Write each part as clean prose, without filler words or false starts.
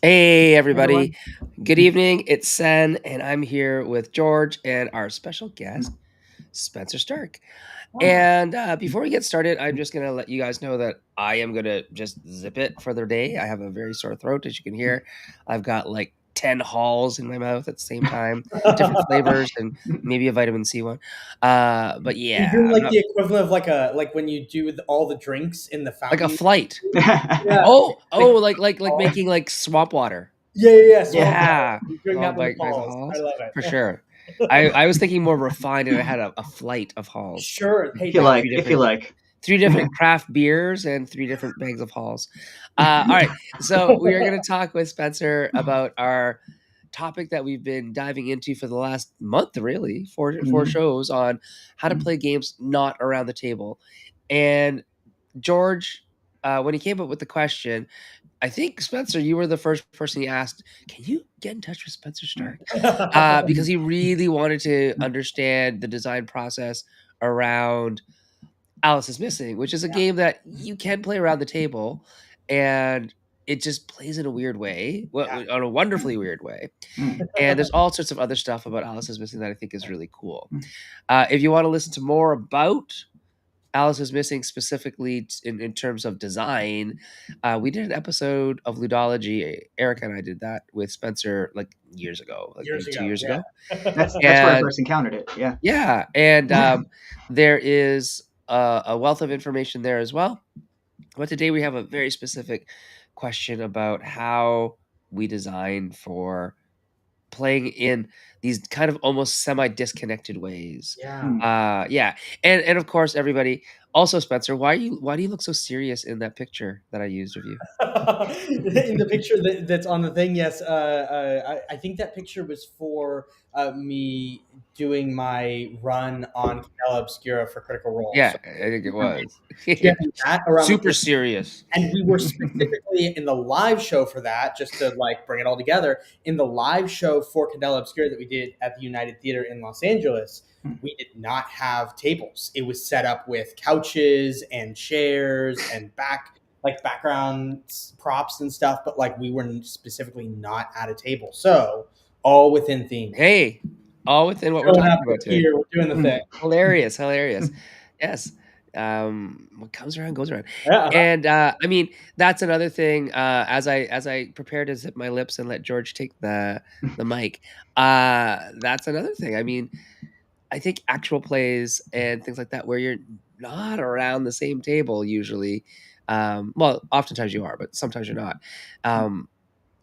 Hey, Everyone. everybody. Good evening. It's Sen, and I'm here with George and our special guest, Mm. Spenser Stark. Hi. And before we get started, I'm just going to let you guys know that I am going to just zip it for the day. I have a very sore throat, as you can hear. I've got like 10 halls in my mouth at the same time, different flavors, and maybe a vitamin C one. But You're yeah, doing I'm like not the equivalent of like when you do all the drinks in the like a fountain. flight. Yeah, Oh, like like making like swamp water. yeah, swamp water. Yeah. You're doing Long that with the bike bags of balls. I halls? love For it. sure. I was thinking more refined and I had a flight of halls. Sure. Hey, If you that like, 3 if you different like. 3 different craft beers and 3 different bags of halls. Alright, so we are gonna talk with Spencer about our topic that we've been diving into for the last month, really, 4 Mhm. shows on how to play games not around the table. And George, when he came up with the question, I think, Spencer, you were the first person he asked, "Can you get in touch with Spencer Stark?" Because he really wanted to understand the design process around Alice is Missing, which is a yeah, game that you can play around the table, and it just plays in a weird way, yeah. on a wonderfully weird way. Mm. And there's all sorts of other stuff about Alice is Missing that I think is really cool. If you want to listen to more about Alice is Missing specifically in terms of design, we did an episode of Ludology. Erica and I did that with Spencer like years ago, like Years maybe two ago. years ago. Yeah. That's where I And first encountered it. Yeah. yeah, and there is a wealth of information there as well. But today we have a very specific question about how we design for playing in these kind of almost semi-disconnected ways. Yeah. Mm. Yeah, and of course, everybody. Also, Spencer, why do you look so serious in that picture that I used of you? In the picture that's on the thing, yes, I think that picture was for me doing my run on Canela Obscura for Critical Role. Yeah, So I think it was yeah, that around the super table. serious. And we were specifically in the live show for that, just to like bring it all together. In the live show for Candela Obscura that we did at the United Theater in Los Angeles, Mm. we did not have tables. It was set up with couches and chairs and background props and stuff, but like we were specifically not at a table. So all within theme. Hey, all within what we're Showing talking up, we're about today. here, we're doing the thing. Mm. Hilarious, hilarious. Yes. What comes around goes around. Yeah, And I mean, that's another thing. As I prepare to zip my lips and let George take the mic. That's another thing. I mean, I think actual plays and things like that where you're not around the same table usually. Well, oftentimes you are, but sometimes you're not. Um,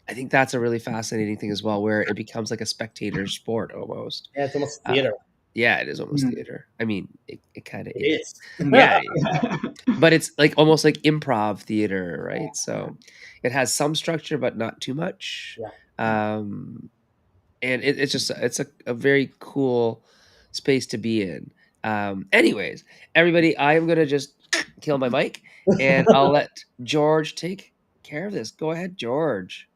I think that's a really fascinating thing as well, where it becomes like a spectator sport almost. yeah, it's almost Uh, theater. yeah, it is almost Mm. theater. I mean, it kind of It is. is. Yeah, but it's like almost like improv theater, right? Yeah, So it has some structure, but not too much. yeah. Um, and it's just it's a very cool space to be in. Anyways, everybody, I am gonna just kill my mic, and I'll let George take care of this. Go ahead, George.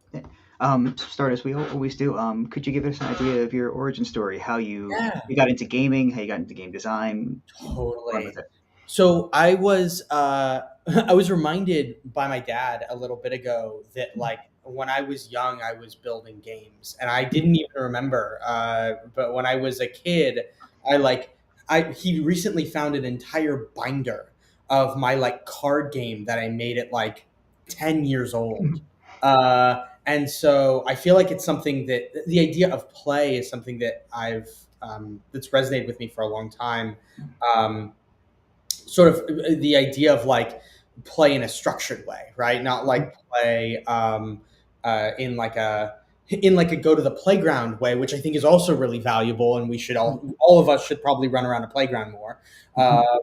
To start as we always do. Could you give us an idea of your origin story? How Yeah. you got into gaming? How you got into game design? Run with Totally. it. So I was I was reminded by my dad a little bit ago that like when I was young I was building games and I didn't even remember. But when I was a kid, I like I he recently found an entire binder of my like card game that I made at like 10 years old. And so I feel like it's something that the idea of play is something that I've that's resonated with me for a long time. Um, Sort of the idea of like play in a structured way, right? Not like play in like a go to the playground way, which I think is also really valuable, and we should all of us should probably run around a playground more,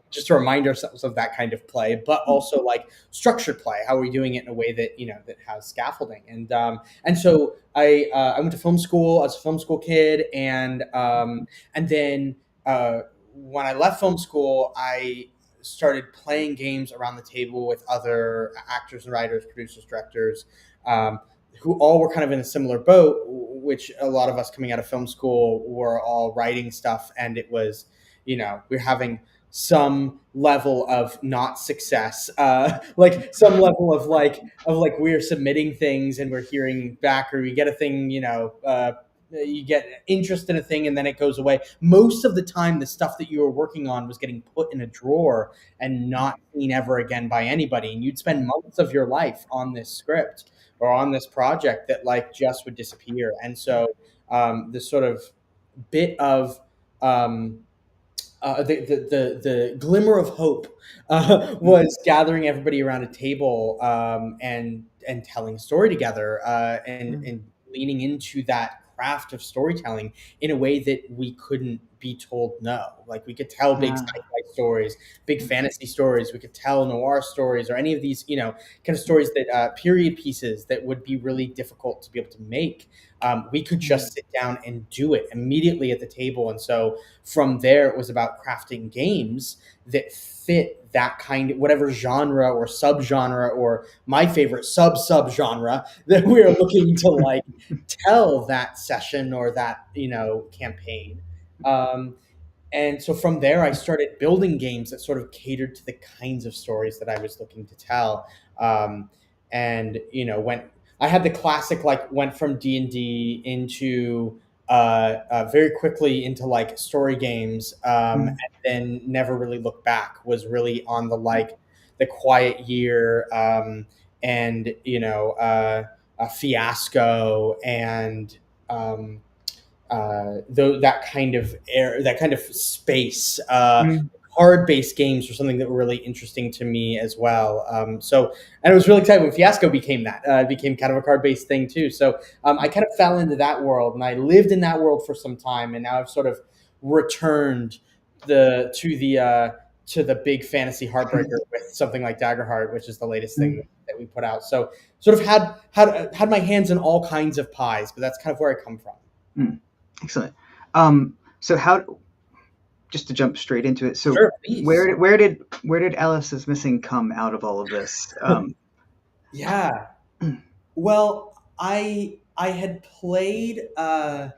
just to remind ourselves of that kind of play. But also like structured play, how are we doing it in a way that that has scaffolding, and so I went to film school. I was a film school kid, and then. When I left film school, I started playing games around the table with other actors and writers, producers, directors, um, who all were kind of in a similar boat, which a lot of us coming out of film school were all writing stuff. And it was, we are having some level of not success, like some level of like we're submitting things and we're hearing back, or we get a thing, you get interest in a thing and then it goes away. Most of the time, the stuff that you were working on was getting put in a drawer and not seen ever again by anybody. And you'd spend months of your life on this script or on this project that like just would disappear. And so this sort of bit of um, the glimmer of hope was gathering everybody around a table and telling a story together and leaning into that craft of storytelling in a way that we couldn't be told no. Like we could tell big sci-fi stories, big fantasy stories. We could tell noir stories or any of these, kind of stories that period pieces that would be really difficult to be able to make. We could just sit down and do it immediately at the table. And so from there, it was about crafting games that fit that kind of whatever genre or subgenre or my favorite sub genre that we are looking to like tell that session or that campaign. Um, and so from there, I started building games that sort of catered to the kinds of stories that I was looking to tell. And when I had the classic, like went from D&D into very quickly into like story games, and then never really looked back. Was really on the like the Quiet Year, and a Fiasco, and that kind of air, that kind of space. Card-based games were something that were really interesting to me as well. And it was really exciting when Fiasco became that. It became kind of a card-based thing too. So I kind of fell into that world, and I lived in that world for some time, and now I've sort of returned the to the big fantasy heartbreaker with something like Daggerheart, which is the latest thing that we put out. So sort of had my hands in all kinds of pies, but that's kind of where I come from. Excellent. So how? Just to jump straight into it. So Sure, where did Alice is Missing come out of all of this? Yeah. Well, I had played. I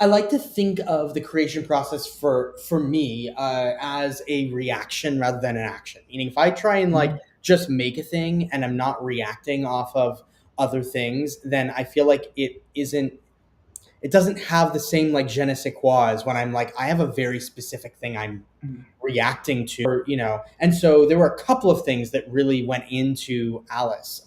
like to think of the creation process for me as a reaction rather than an action. Meaning, if I try and like just make a thing and I'm not reacting off of other things, then I feel like it doesn't have the same like je ne sais quoi as when I'm like, I have a very specific thing I'm reacting to, and so there were a couple of things that really went into Alice.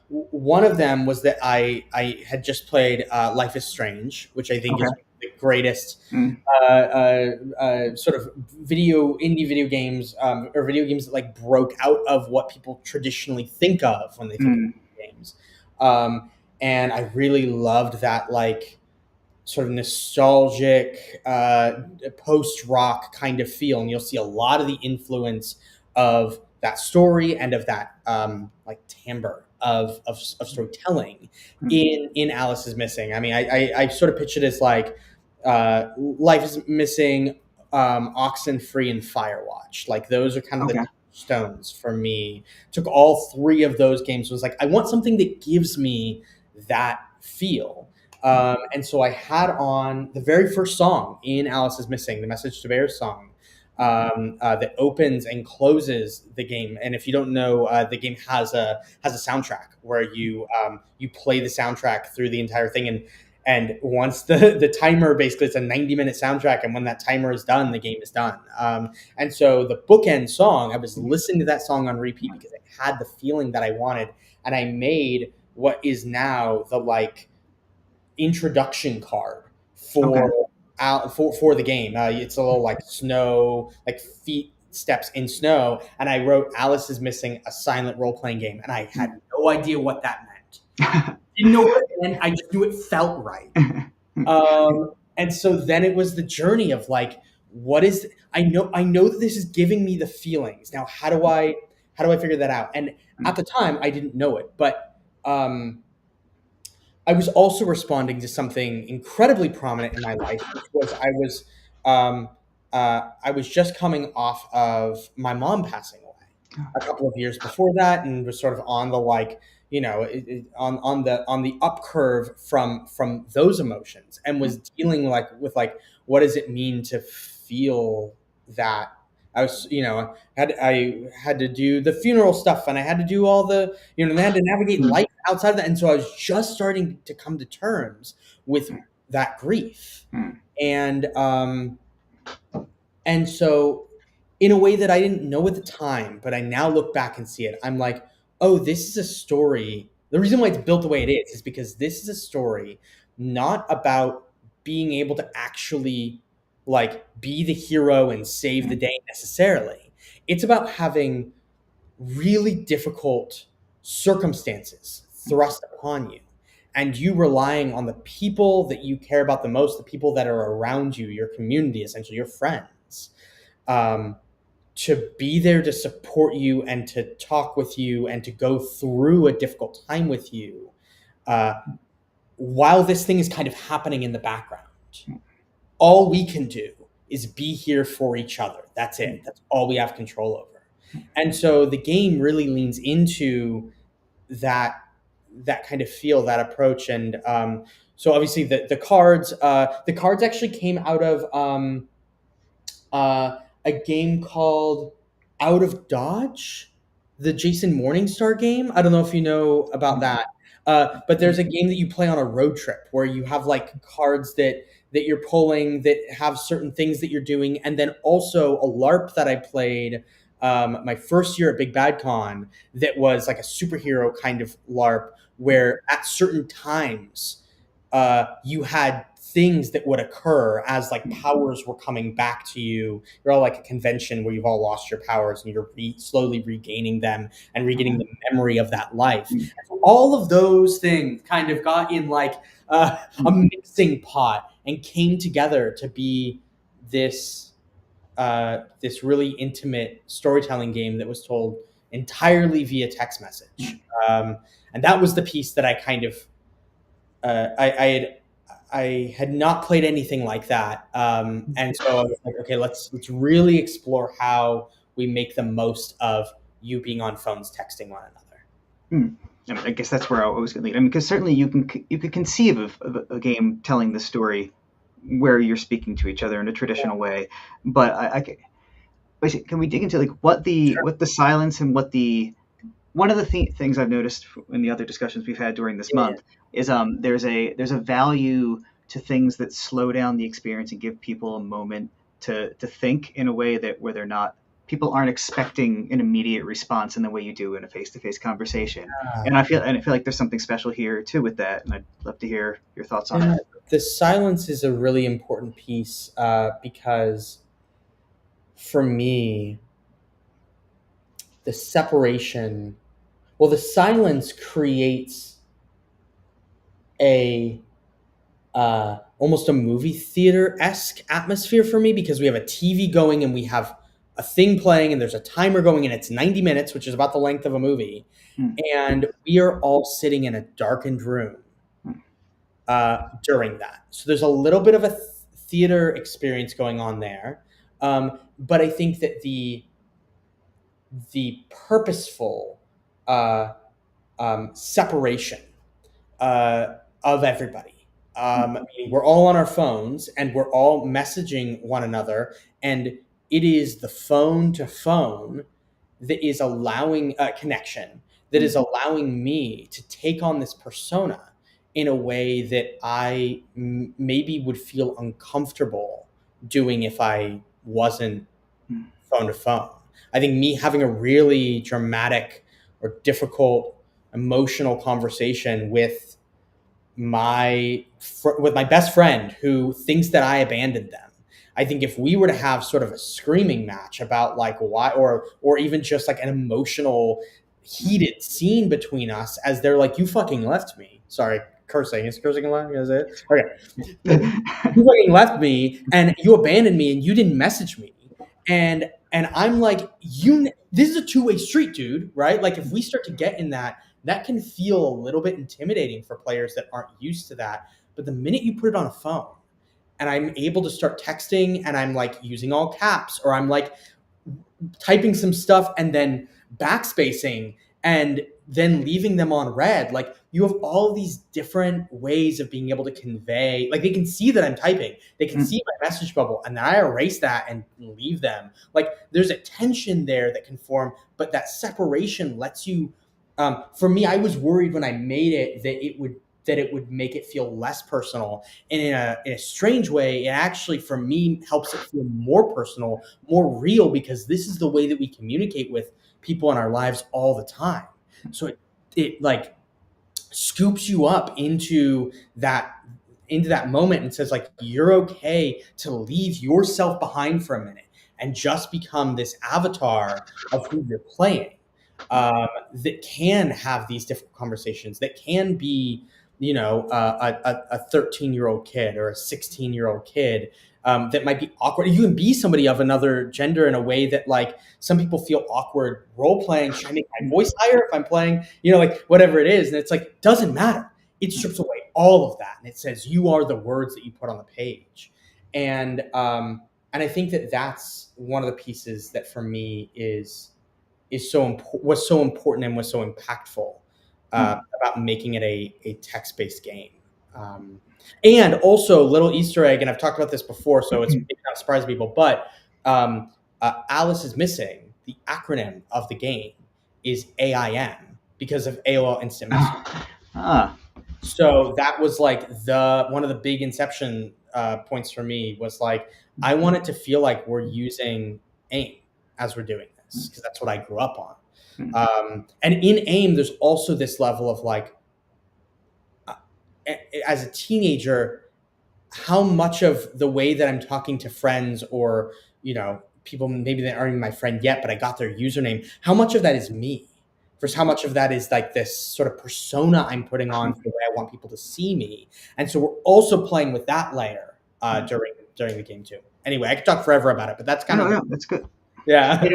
One of them was that I had just played Life is Strange, which I think is the greatest sort of indie video games, or video games that like broke out of what people traditionally think of when they think of games. And I really loved that like sort of nostalgic post rock kind of feel, and you'll see a lot of the influence of that story and of that like timbre of storytelling in Alice is Missing. I mean, I sort of picture it as like Life is Missing, Oxenfree, and Firewatch. Like those are kind of the stones for me. Took all three of those games, was like, I want something that gives me that feel. And so I had on the very first song in Alice is Missing, the Message to Bears song, that opens and closes the game. And if you don't know, the game has a soundtrack where you play the soundtrack through the entire thing. And once the timer, basically it's a 90-minute soundtrack, and when that timer is done, the game is done. And so the bookend song, I was listening to that song on repeat because it had the feeling that I wanted, and I made what is now the like introduction card for the game. It's a little like snow, like feet steps in snow, and I wrote Alice is Missing, a silent role playing game, and I had no idea what that meant. Didn't know what it meant. I just knew it felt right. And so then it was the journey of like, what is I know that this is giving me the feelings. Now how do I figure that out? And at the time I didn't know it, but I was also responding to something incredibly prominent in my life, which was I was just coming off of my mom passing away a couple of years before that, and was sort of on the like, on the up curve from those emotions, and was dealing like with like, what does it mean to feel that I had to do the funeral stuff, and I had to do all the, and I had to navigate Mm. life outside of that. And so I was just starting to come to terms with that grief. Mm. And and so, in a way that I didn't know at the time, but I now look back and see it, I'm like, oh, this is a story. The reason why it's built the way it is because this is a story not about being able to actually like be the hero and save the day necessarily. It's about having really difficult circumstances thrust upon you, and you relying on the people that you care about the most, the people that are around you, your community, essentially your friends, um, to be there to support you and to talk with you and to go through a difficult time with you, uh, while this thing is kind of happening in the background. All we can do is be here for each other. That's it. That's all we have control over. And so the game really leans into that kind of feel, that approach. And so obviously the cards actually came out of a game called Out of Dodge, the Jason Morningstar game. I don't know if you know about that, but there's a game that you play on a road trip where you have like cards that you're pulling that have certain things that you're doing, and then also a LARP that I played my first year at Big Bad Con that was like a superhero kind of LARP where at certain times you had things that would occur as like powers were coming back to you. You're all like a convention where you've all lost your powers and you're slowly regaining them and regaining the memory of that life. And so all of those things kind of got in like a mixing pot and came together to be this this really intimate storytelling game that was told entirely via text message. And that was the piece that I kind of I had not played anything like that, and so I was like, okay, let's really explore how we make the most of you being on phones texting one another. Mm. I mean, I guess that's where I was going to lead. I mean, because certainly you could conceive of a game telling the story where you're speaking to each other in a traditional way, but basically, can we dig into like what the silence and what the one of the things I've noticed in the other discussions we've had during this month is there's a value to things that slow down the experience and give people a moment to think in a way that where they're not people aren't expecting an immediate response in the way you do in a face-to-face conversation. And I feel like there's something special here too with that, and I'd love to hear your thoughts on it. The silence is a really important piece because for me, the separation, well, the silence creates a almost a movie theater-esque atmosphere for me because we have a TV going and we have a thing playing and there's a timer going and it's 90 minutes, which is about the length of a movie. And we are all sitting in a darkened room during that. So there's a little bit of a theater experience going on there. But I think that the purposeful separation of everybody. Meaning we're all on our phones and we're all messaging one another, and it is the phone to phone that is allowing a connection that is allowing me to take on this persona in a way that I maybe would feel uncomfortable doing if I wasn't phone to phone. I think me having a really dramatic or difficult emotional conversation with my best friend who thinks that I abandoned them. I think if we were to have sort of a screaming match about like why, or even just like an emotional heated scene between us as they're like, you fucking left me. Sorry, cursing. Is cursing allowed? Is it? Okay. You fucking left me and you abandoned me and you didn't message me. And I'm like, this is a two-way street, dude, right? Like if we start to get in that can feel a little bit intimidating for players that aren't used to that. But the minute you put it on a phone and I'm able to start texting and I'm like using all caps or I'm like typing some stuff and then backspacing and then leaving them on red. Like, you have all these different ways of being able to convey, like, they can see that I'm typing, they can Mm. see my message bubble, and then I erase that and leave them. Like, there's a tension there that can form, but that separation lets you, for me, I was worried when I made it that it would make it feel less personal, and in a strange way, it actually, for me, helps it feel more personal, more real, because this is the way that we communicate with people in our lives all the time. So it like scoops you up into that moment and says, like, you're okay to leave yourself behind for a minute and just become this avatar of who you're playing, that can have these difficult conversations, that can be, a 13-year-old kid or a 16-year-old kid, that might be awkward. You can be somebody of another gender in a way that, like, some people feel awkward role playing. Should I make my voice higher if I'm playing, like, whatever it is? And it's like, doesn't matter. It strips away all of that, and it says you are the words that you put on the page. And I think that that's one of the pieces that for me was so important and was so impactful, about making it a text based game. Um, and also, little Easter egg, and I've talked about this before, so it's maybe not surprising people, but Alice is missing. The acronym of the game is AIM because of AOL Instant Messenger. Ah. So that was like the one of the big inception points for me, was like, I want it to feel like we're using AIM as we're doing this, because that's what I grew up on. And in AIM, there's also this level of, like, as a teenager, how much of the way that I'm talking to friends, or, people maybe that aren't even my friend yet, but I got their username, how much of that is me versus how much of that is, like, this sort of persona I'm putting on for the way I want people to see me. And so we're also playing with that layer during the game too. Anyway, I could talk forever about it, but that's kind of No, that's good. yeah.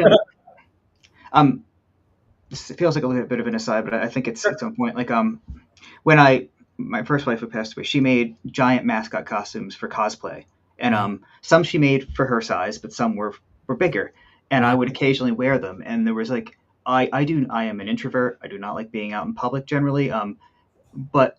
This feels like a little bit of an aside, but I think it's on point. Like, when my first wife who passed away, she made giant mascot costumes for cosplay, and some she made for her size, but some were bigger, and I would occasionally wear them. And there was, like, I am an introvert. I do not like being out in public generally. But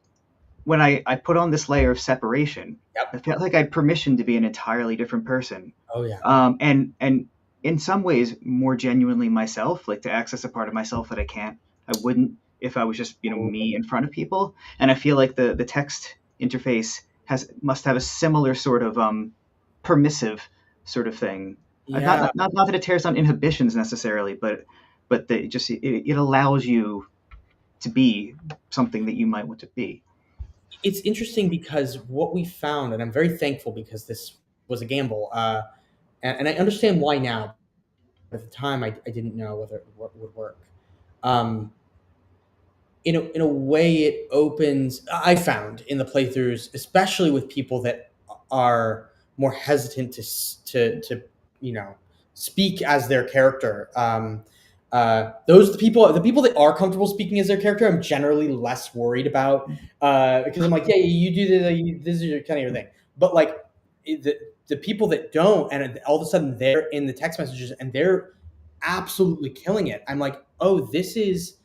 when I put on this layer of separation, Yep. I felt like I had permission to be an entirely different person. Oh yeah. And in some ways more genuinely myself, like to access a part of myself that I wouldn't if I was just, me in front of people. And I feel like the text interface must have a similar sort of permissive sort of thing. Yeah. Not that it tears down inhibitions necessarily, but that it allows you to be something that you might want to be. It's interesting because what we found, and I'm very thankful because this was a gamble, and I understand why now. But at the time, I didn't know whether it would work. Um, in a way, it opens. I found in the playthroughs, especially with people that are more hesitant to speak as their character. Those the people that are comfortable speaking as their character, I'm generally less worried about, because I'm like, yeah, you do this. This is your kind of your thing. But, like, the people that don't, and all of a sudden they're in the text messages and they're absolutely killing it. I'm like, oh, this is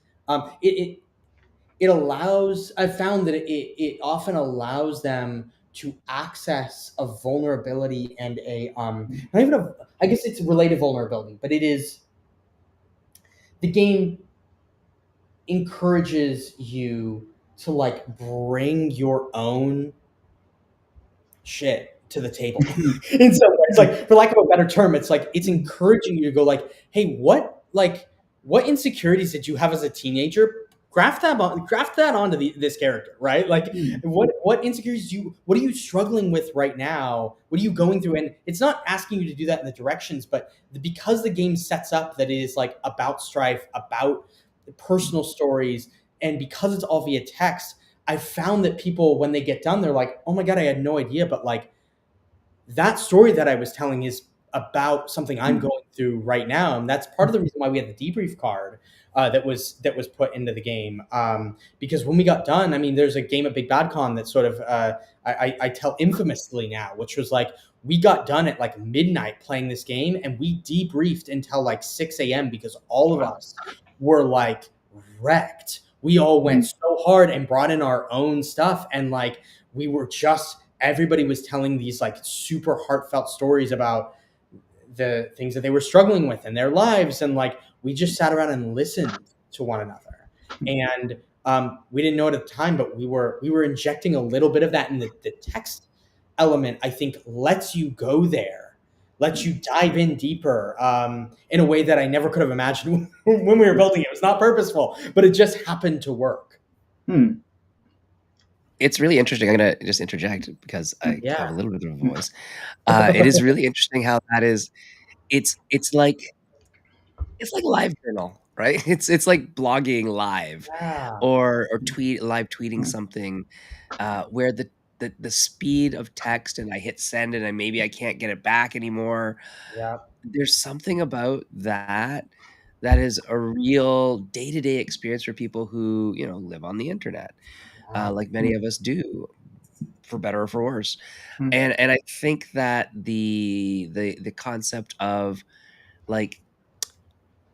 it allows. I've found that it often allows them to access a vulnerability and a not even a, I guess it's a related vulnerability, but it is, the game encourages you to, like, bring your own shit to the table. In some ways, like, for lack of a better term, it's like it's encouraging you to go, like, hey, what insecurities did you have as a teenager? Graft that onto this character, right? Like, what insecurities what are you struggling with right now? What are you going through? And it's not asking you to do that in the directions, but because the game sets up that it is, like, about strife, about personal stories, and because it's all via text, I found that people, when they get done, they're like, oh my God, I had no idea. But, like, that story that I was telling is about something I'm going through right now. And that's part of the reason why we had the debrief card that was put into the game. Because when we got done, I mean, there's a game at Big Bad Con that sort of, I tell infamously now, which was like, we got done at, like, midnight playing this game, and we debriefed until, like, 6 a.m. because all of us were, like, wrecked. We all went so hard and brought in our own stuff, and like we were just everybody was telling these like super heartfelt stories about the things that they were struggling with in their lives, and like we just sat around and listened to one another. And we didn't know it at the time, but we were injecting a little bit of that in the text element. I think lets you go there, lets you dive in deeper, in a way that I never could have imagined when we were building it. It was not purposeful, but it just happened to work. It's really interesting. I'm gonna just interject because I have a Yeah. little bit of a voice. It is really interesting how that is. It's like live journal, right? It's like blogging live, Yeah. or live tweeting something, where the speed of text, and I hit send and maybe I can't get it back anymore. Yeah. There's something about that that is a real day-to-day experience for people who, live on the internet, Yeah. like many of us do, for better or for worse. Mm. And I think that the concept of, like,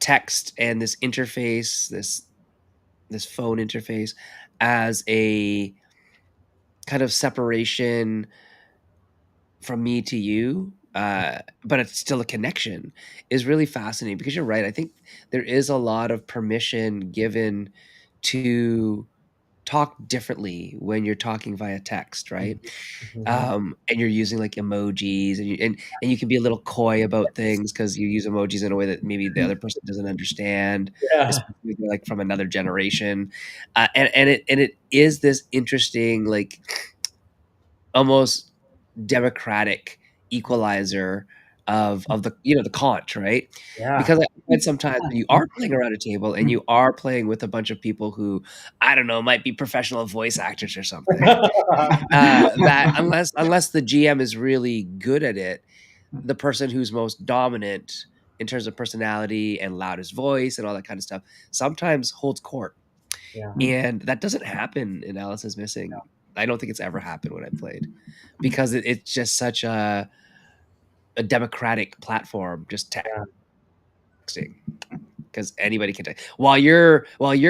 text and this interface, this phone interface, as a kind of separation from me to you, but it's still a connection, is really fascinating, because you're right. I think there is a lot of permission given to talk differently when you're talking via text, right? Mhm. And you're using like emojis, and you can be a little coy about things because you use emojis in a way that maybe the other person doesn't understand, Yeah. especially if they're like from another generation. And it is this interesting, like, almost democratic equalizer of the conch, right? Yeah. Because I find sometimes when you are playing around a table and you are playing with a bunch of people who, I don't know, might be professional voice actors or something, that unless the GM is really good at it, the person who's most dominant in terms of personality and loudest voice and all that kind of stuff sometimes holds court. Yeah. And that doesn't happen in Alice is Missing. I don't think it's ever happened when I played, because it's just such a democratic platform, just Yeah. texting, because anybody can text. While you're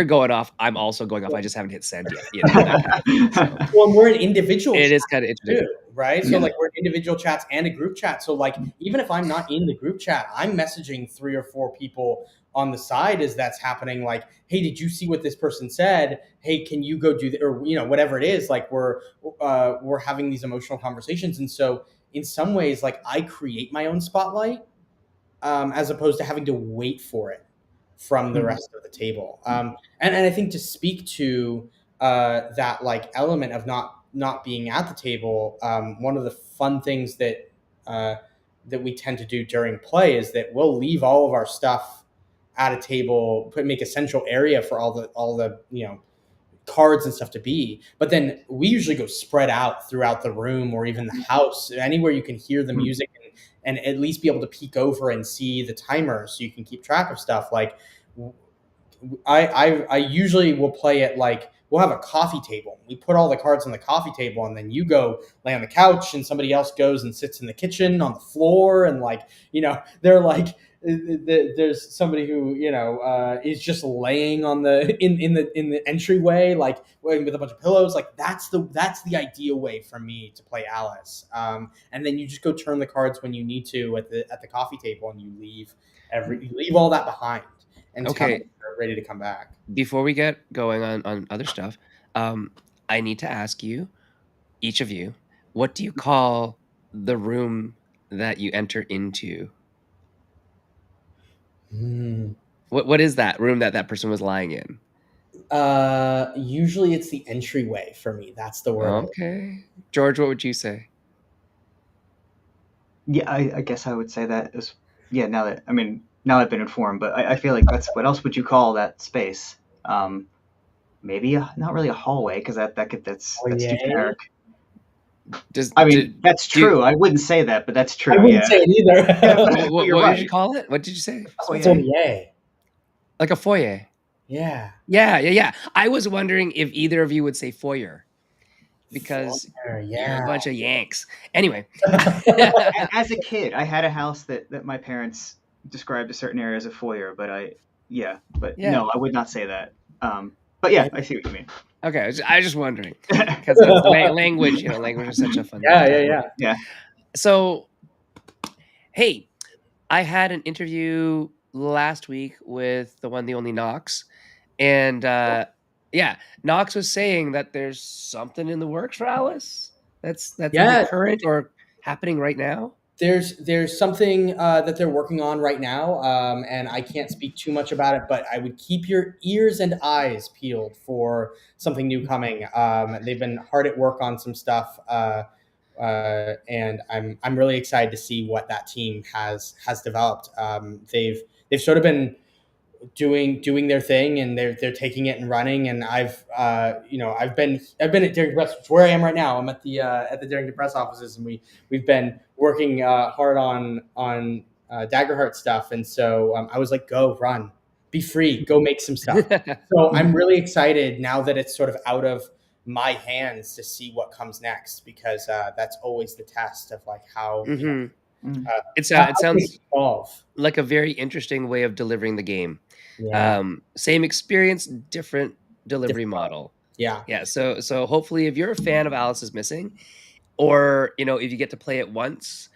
going off, I'm also going off. I just haven't hit send yet, that kind of thing. So Well, we're in individual it chats is kind of too, interesting. right? So Yeah. like we're in individual chats and a group chat. So like even if I'm not in the group chat, I'm messaging 3 or 4 people on the side as that's happening. Like, hey, did you see what this person said? Hey, can you go do that? Or whatever it is. Like we're having these emotional conversations, and so in some ways, like I create my own spotlight, as opposed to having to wait for it from the rest of the table. And I think to speak to that like element of not being at the table, one of the fun things uh, that we tend to do during play is that we'll leave all of our stuff at a table, make a central area for all the cards and stuff to be. But then we usually go spread out throughout the room or even the house, anywhere you can hear the music, and at least be able to peek over and see the timer so you can keep track of stuff. Like I usually will play it like we'll have a coffee table. We put all the cards on the coffee table, and then you go lay on the couch, and somebody else goes and sits in the kitchen on the floor, and like they're like there's somebody who is just laying on the in the entryway, like with a bunch of pillows. Like that's the ideal way for me to play Alice. And then you just go turn the cards when you need to at the coffee table, and you leave all that behind until Okay, you're ready to come back. before we get going on other stuff, um, I need to ask you, each of you, what do you call the room that you enter into? Hmm. What is that room that person was lying in? Usually it's the entryway for me. That's the word. Okay. George, what would you say? Yeah, I guess I would say that is, yeah. Now I've been informed, but I feel like that's, what else would you call that space? Maybe not really a hallway, because Oh that's too yay! generic. Does I do, mean, that's do you, true. I wouldn't say that, but that's I true. wouldn't Yeah. say it Yeah, either. but what you're what did you right. call it? What did you say, Oh Oh Spencer? yeah. yay! Like a foyer. Yeah. Yeah, yeah, yeah. I was wondering if either of you would say foyer, because Flyer, you're a yeah. bunch of Yanks. Anyway. As a kid, I had a house that my parents described a certain area as a foyer, but yeah, but Yeah. no, I would not say that. But yeah, I see what you mean. Okay, I was just wondering because language, language is such a fun thing Yeah, to yeah, talk about. yeah. Yeah. So, hey, I had an interview last week with the one, the only Knox, and yeah, Knox was saying that there's something in the works for Alice. That's either Yeah, current or happening right now. there's something that they're working on right now, and I can't speak too much about it, but I would keep your ears and eyes peeled for something new coming. They've been hard at work on some stuff, and I'm really excited to see what that team has developed. They've sort of been doing their thing, and they're taking it and running. And I've been at Darrington Press, which is where I am right now. I'm at the Darrington Press offices, and we've been working hard on Daggerheart stuff. And so I was like, go run, be free, go make some stuff. So I'm really excited now that it's sort of out of my hands to see what comes next, because that's always the test of like how Hmm. Mm. how It things sounds evolve. like a very interesting way of delivering the game. Yeah, Same experience, different delivery different. model. Yeah. Yeah, so hopefully, if you're a fan of Alice is Missing, or if you get to play it once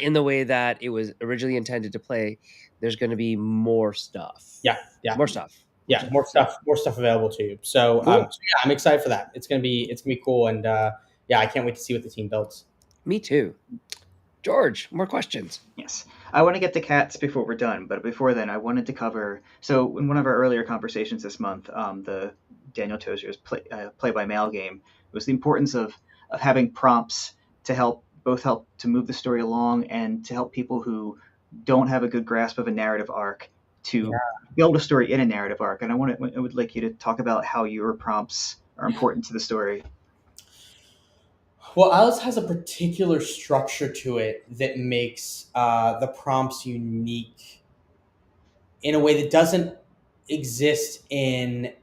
in the way that it was originally intended to play, there's going to be more stuff, Yeah, yeah, more stuff, more yeah. stuff. More So stuff, more stuff available to you. So, cool. yeah, I'm excited for that. It's gonna be cool, and yeah, I can't wait to see what the team builds. Me too. George, more questions. Yes. I want to get to cats before we're done, but before then, I wanted to cover. So, in one of our earlier conversations this month, the Daniel Tozer's play by mail game was the importance of having prompts to help to move the story along and to help people who don't have a good grasp of a narrative arc Yeah. to build a story in a narrative arc. And I would like you to talk about how your prompts are important to the story. Well, Alice has a particular structure to it that makes the prompts unique in a way that doesn't exist in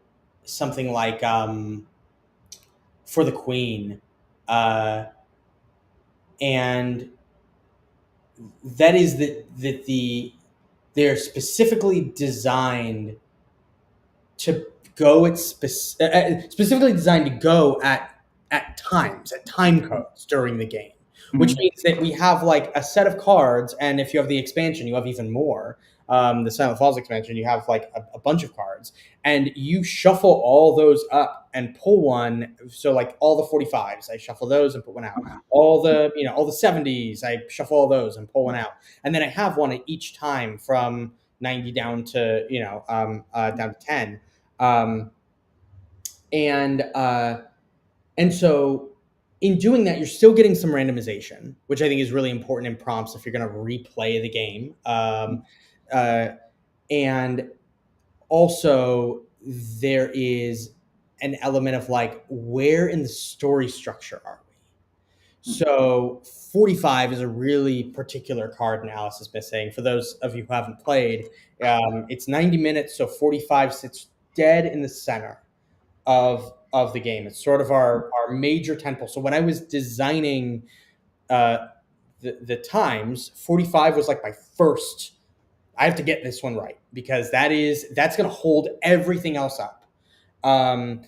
something like For the Queen, uh, and that is that they're specifically designed to go at specifically designed to go at times, at time codes during the game, which Mhm. means that we have like a set of cards, and if you have the expansion, you have even more. The Silent Falls expansion, you have like a bunch of cards, and you shuffle all those up and pull one. So like all the 45s, I shuffle those and put one out. All the 70s, I shuffle all those and pull one out, and then I have one at each time from 90 down to down to 10, um, and uh, and so in doing that, you're still getting some randomization, which I think is really important in prompts if you're going to replay the game. Uh, and also, there is an element of like, where in the story structure are we? So 45 is a really particular card in Alice is Missing. For those of you who haven't played, it's 90 minutes, so 45 sits dead in the center of the game. It's sort of our major tentpole. So when I was designing uh, the times, 45 was like my first. I have to get this one right because that's going to hold everything else up. Um,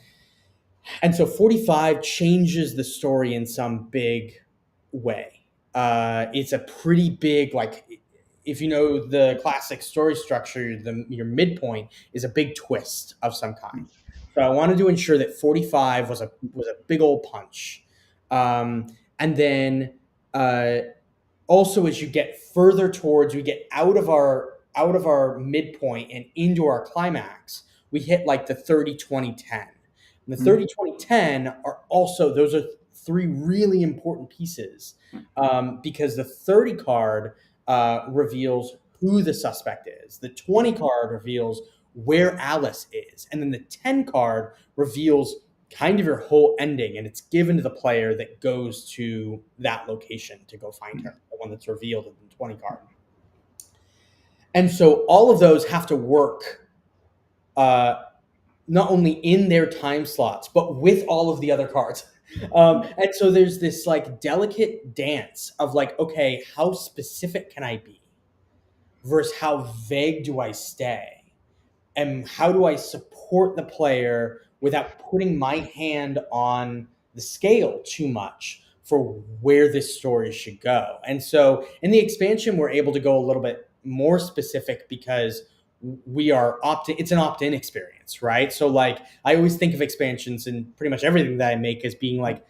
and so 45 changes the story in some big way. It's a pretty big, like, if you know the classic story structure, your midpoint is a big twist of some kind. So I wanted to ensure that 45 was a big old punch. And then uh, also, as you get further towards, we get out of our midpoint and into our climax, we hit like the 30 20 10. And the 30 20 10 are also, those are three really important pieces, because the 30 card reveals who the suspect is, the 20 card reveals where Alice is, and then the 10 card reveals kind of your whole ending, and it's given to the player that goes to that location to go find her, the one that's revealed in the 20 card. And so all of those have to work, uh, not only in their time slots, but with all of the other cards. And so there's this like delicate dance of like, okay, how specific can I be versus how vague do I stay? And how do I support support the player without putting my hand on the scale too much for where this story should go. And so in the expansion, we're able to go a little bit more specific because we are it's an opt-in experience, right? So like I always think of expansions and pretty much everything that I make as being like,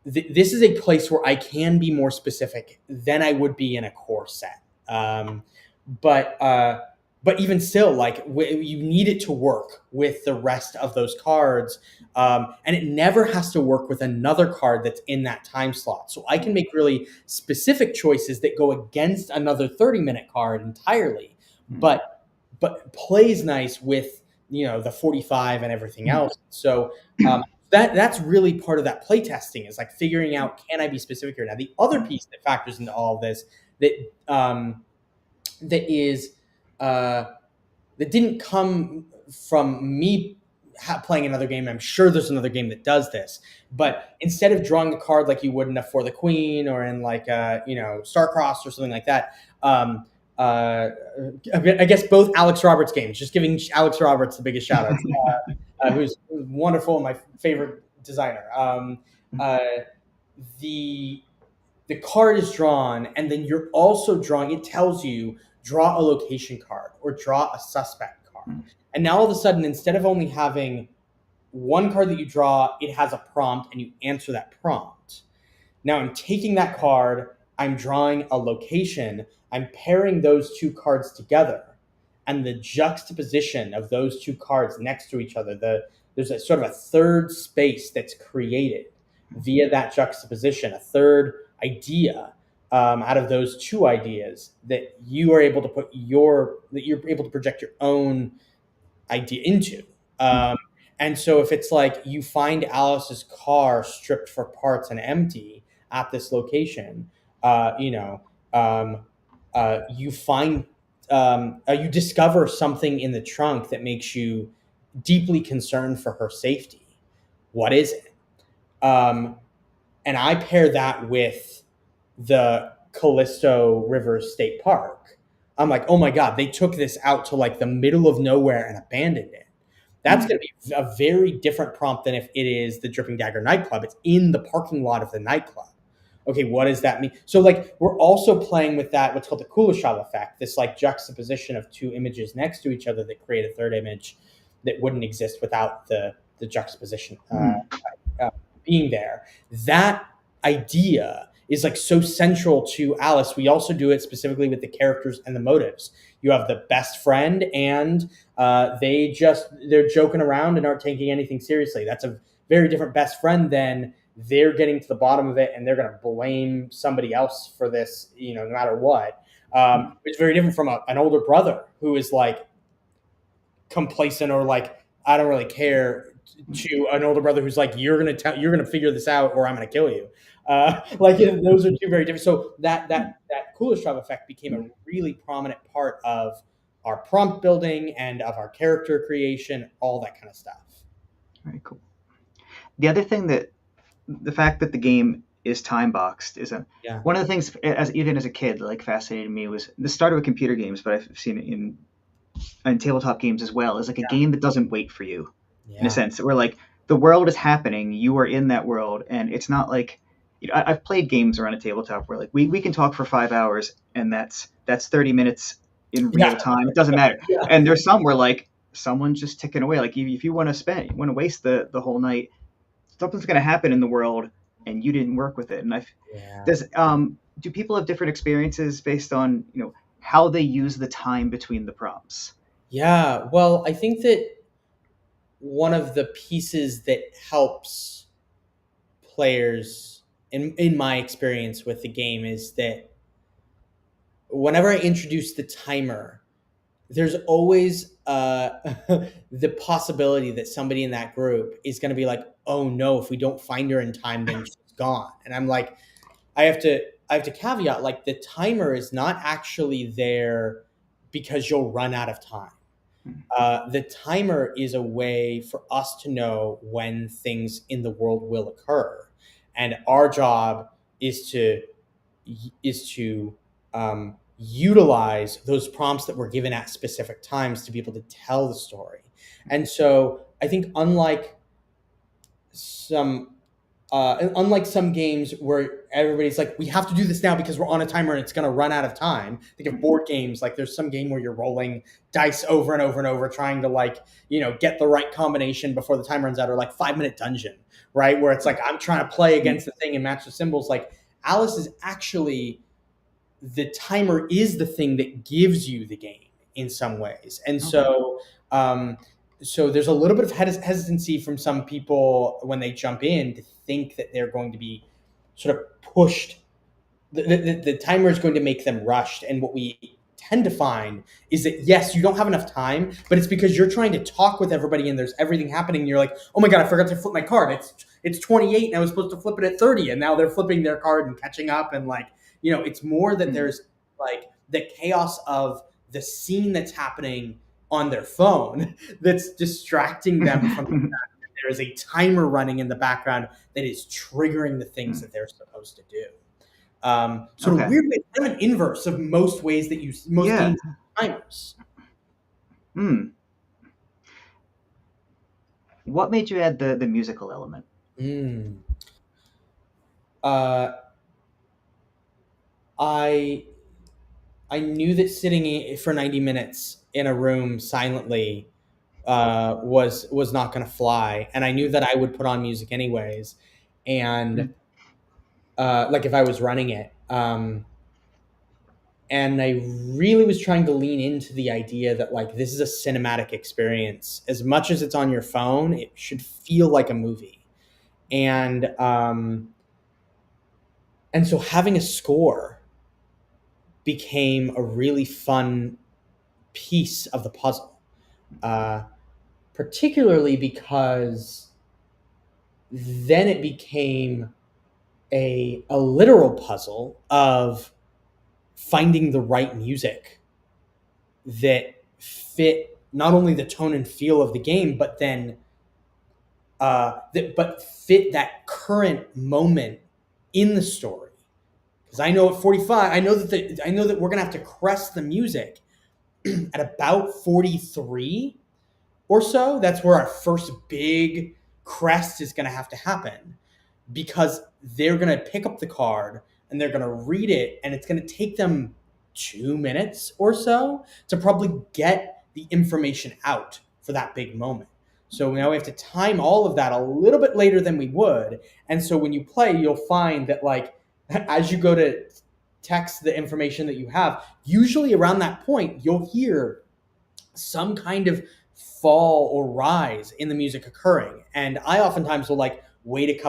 this is a place where I can be more specific than I would be in a core set. But but even still, like you need it to work with the rest of those cards, and it never has to work with another card that's in that time slot. So I can make really specific choices that go against another 30-minute card entirely, but plays nice with the 45 and everything else. So that's really part of that play testing is like figuring out, can I be specific here? Now the other piece that factors into all of this that that is that didn't come from me playing another game. I'm sure there's another game that does this, but instead of drawing a card like you would in a For the Queen or in like Starcrossed or something like that, I guess both Alex Roberts games. Just giving Alex Roberts the biggest shout out, who's wonderful, my favorite designer. The the card is drawn, and then you're also drawing. It tells you draw a location card or draw a suspect card. And now all of a sudden, instead of only having one card that you draw, it has a prompt and you answer that prompt. Now I'm taking that card, I'm drawing a location, I'm pairing those two cards together, and the juxtaposition of those two cards next to each other, there's a sort of a third space that's created via that juxtaposition, a third idea out of those two ideas that you are able to that you're able to project your own idea into. And so if it's like you find Alice's car stripped for parts and empty at this location, you find you discover something in the trunk that makes you deeply concerned for her safety. What is it? And I pair that with the Callisto River State Park. I'm like, oh my God, they took this out to like the middle of nowhere and abandoned it. That's going to be a very different prompt than if it is the Dripping Dagger nightclub. It's in the parking lot of the nightclub. Okay, what does that mean? So like we're also playing with that, what's called the Kuleshov effect, this like juxtaposition of two images next to each other that create a third image that wouldn't exist without the juxtaposition being there. That idea is like so central to Alice. We also do it specifically with the characters and the motives. You have the best friend, and they're joking around and aren't taking anything seriously. That's a very different best friend than they're getting to the bottom of it and they're going to blame somebody else for this, no matter what. It's very different from an older brother who is like complacent or like, I don't really care, to an older brother who's like, you're gonna figure this out or I'm gonna kill you. Those are two very different. So that Kuleshov effect became a really prominent part of our prompt building and of our character creation, all that kind of stuff. Very cool. The other thing the fact that the game is time boxed is one of the things, even as a kid, like fascinated me was the start of computer games, but I've seen it in tabletop games as well, is like a game that doesn't wait for you. In a sense, where like the world is happening, you are in that world, and it's not like I've played games around a tabletop where like we can talk for 5 hours and that's 30 minutes in real time. It doesn't matter. And there's some where like someone's just ticking away. Like if you want to waste the whole night, something's going to happen in the world and you didn't work with it. And do people have different experiences based on how they use the time between the prompts? Yeah, well, I think that one of the pieces that helps players in my experience with the game is that whenever I introduce the timer, there's always the possibility that somebody in that group is going to be like, oh no, if we don't find her in time, then she's gone. And I'm like, I have to caveat, like the timer is not actually there because you'll run out of time. The timer is a way for us to know when things in the world will occur, and our job is to utilize those prompts that were given at specific times to be able to tell the story. And so I think some unlike some games where everybody's like, we have to do this now because we're on a timer and it's going to run out of time. Think of board games. Like there's some game where you're rolling dice over and over and over, trying to like, get the right combination before the time runs out, or like 5 Minute Dungeon, right? Where it's like, I'm trying to play against the thing and match the symbols. Like Alice is actually, the timer is the thing that gives you the game in some ways. And Okay. so there's a little bit of hesitancy from some people when they jump in to think that they're going to be sort of pushed. The timer is going to make them rushed. And what we tend to find is that, yes, you don't have enough time, but it's because you're trying to talk with everybody and there's everything happening. And you're like, oh my God, I forgot to flip my card. It's 28 and I was supposed to flip it at 30. And now they're flipping their card and catching up. And like, it's more that there's like the chaos of the scene that's happening on their phone that's distracting them from the fact that there is a timer running in the background that is triggering the things that they're supposed to do. Sort of Okay. weirdly, kind of an inverse of most ways that most Yeah. games use timers. Hmm. What made you add the musical element? Mm. Uh, I I knew that sitting for 90 minutes in a room silently was not going to fly, and I knew that I would put on music anyways, and like if I was running it. And I really was trying to lean into the idea that like this is a cinematic experience. As much as it's on your phone, it should feel like a movie. And so having a score became a really fun piece of the puzzle, uh, particularly because then it became a literal puzzle of finding the right music that fit not only the tone and feel of the game, but then but fit that current moment in the story. Because I know at 45, I know that we're gonna have to crest the music at about 43 or so. That's where our first big crest is gonna have to happen, because they're going to pick up the card and they're going to read it, and it's going to take them 2 minutes or so to probably get the information out for that big moment. So now we have to time all of that a little bit later than we would. And so when you play, you'll find that like as you go to text the information that you have, usually around that point you'll hear some kind of fall or rise in the music occurring. And I oftentimes will like wait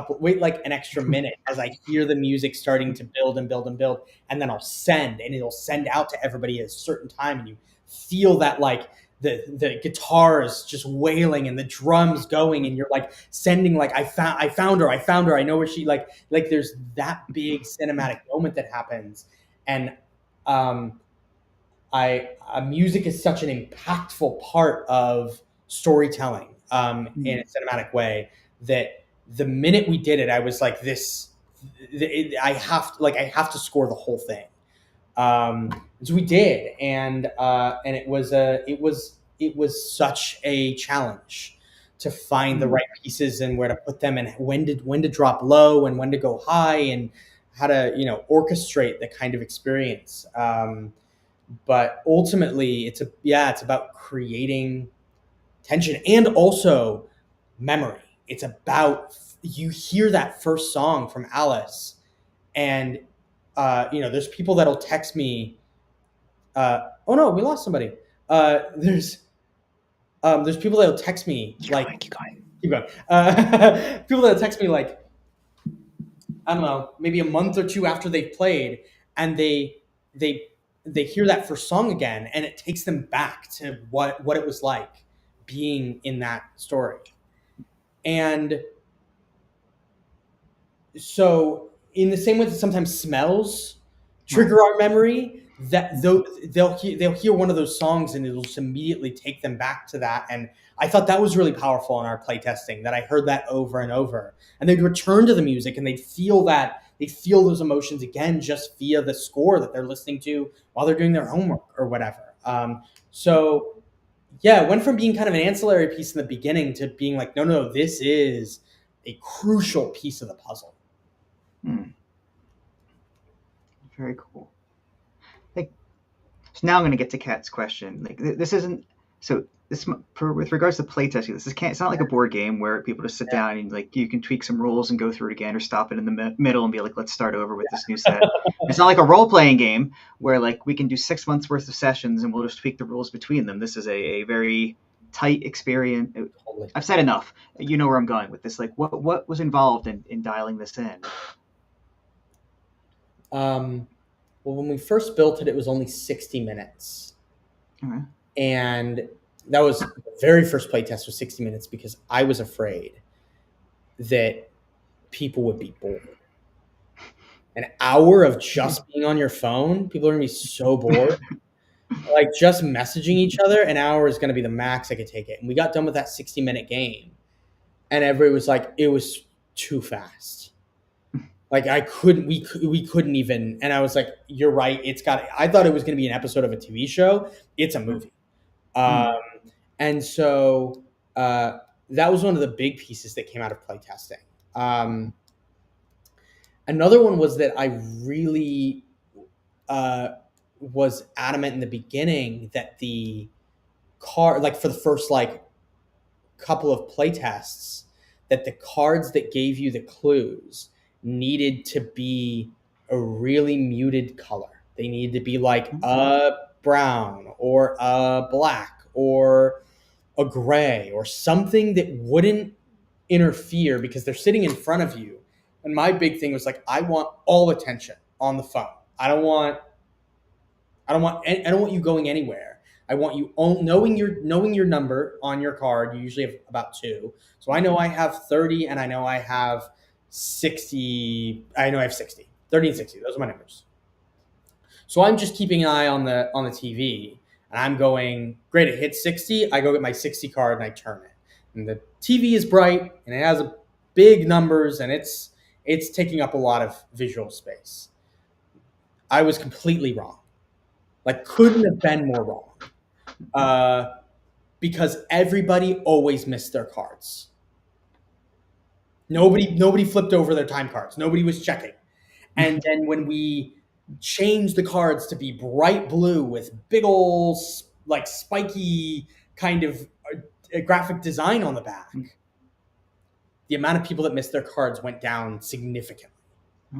like an extra minute as I hear the music starting to build and build and build. And then I'll send, and it'll send out to everybody at a certain time. And you feel that like the guitars just wailing and the drums going, and you're like sending like I found her, I know where she like there's that big cinematic moment that happens. And um music is such an impactful part of storytelling in a cinematic way that the minute we did it, I was like, I have to score the whole thing. So we did, and it was such a challenge to find the right pieces and where to put them, and when to drop low and when to go high, and how to orchestrate the kind of experience. But ultimately it's about creating tension and also memory. It's about, you hear that first song from Alice, and there's people that'll text me, oh no, we lost somebody. There's people that'll text me Keep going. keep going. People that'll text me like, I don't know, maybe a month or two after they've played, and they they hear that first song again, and it takes them back to what it was like being in that story. And so, in the same way that sometimes smells trigger our memory, that they'll hear one of those songs and it'll just immediately take them back to that. And I thought that was really powerful in our playtesting, that I heard that over and over, and they'd return to the music and they'd feel those emotions again just via the score that they're listening to while they're doing their homework or whatever. So yeah, it went from being kind of an ancillary piece in the beginning to being like, no, no, this is a crucial piece of the puzzle. Hmm. Very cool. Like, so now I'm going to get to Kat's question. Like, this isn't so. This with regards to playtesting, this is can't. It's not like a board game where people just sit down and like you can tweak some rules and go through it again, or stop it in the middle and be like, let's start over with this new set. It's not like a role playing game where like we can do 6 months worth of sessions and we'll just tweak the rules between them. This is a very tight experience. Totally. I've said enough. You know where I'm going with this. Like, what was involved in dialing this in? Well, when we first built it, it was only 60 minutes. Okay. And that was the very first playtest was 60 minutes because I was afraid that people would be bored. An hour of just being on your phone, people are going to be so bored. Like just messaging each other, an hour is going to be the max I could take it. And we got done with that 60-minute game. And everybody was like, it was too fast. Like we couldn't even. And I was like, you're right. I thought it was going to be an episode of a TV show. It's a movie. And so that was one of the big pieces that came out of playtesting. Another one was that I really was adamant in the beginning that the card, like for the first like couple of playtests, that the cards that gave you the clues needed to be a really muted color. They needed to be like a brown or a black or a gray or something that wouldn't interfere because they're sitting in front of you. And my big thing was like, I want all attention on the phone. I don't want you going anywhere. I want you knowing your number on your card. You usually have about 2. So I know I have 30 and I know I have 60. I know I have 60. 30 and 60. Those are my numbers. So I'm just keeping an eye on the TV and I'm going, great, it hits 60. I go get my 60 card and I turn it. And the TV is bright and it has big numbers and it's taking up a lot of visual space. I was completely wrong. Like, couldn't have been more wrong. Because everybody always missed their cards. Nobody flipped over their time cards. Nobody was checking. And then when we changed the cards to be bright blue with big old like spiky kind of graphic design on the back, the amount of people that missed their cards went down significantly.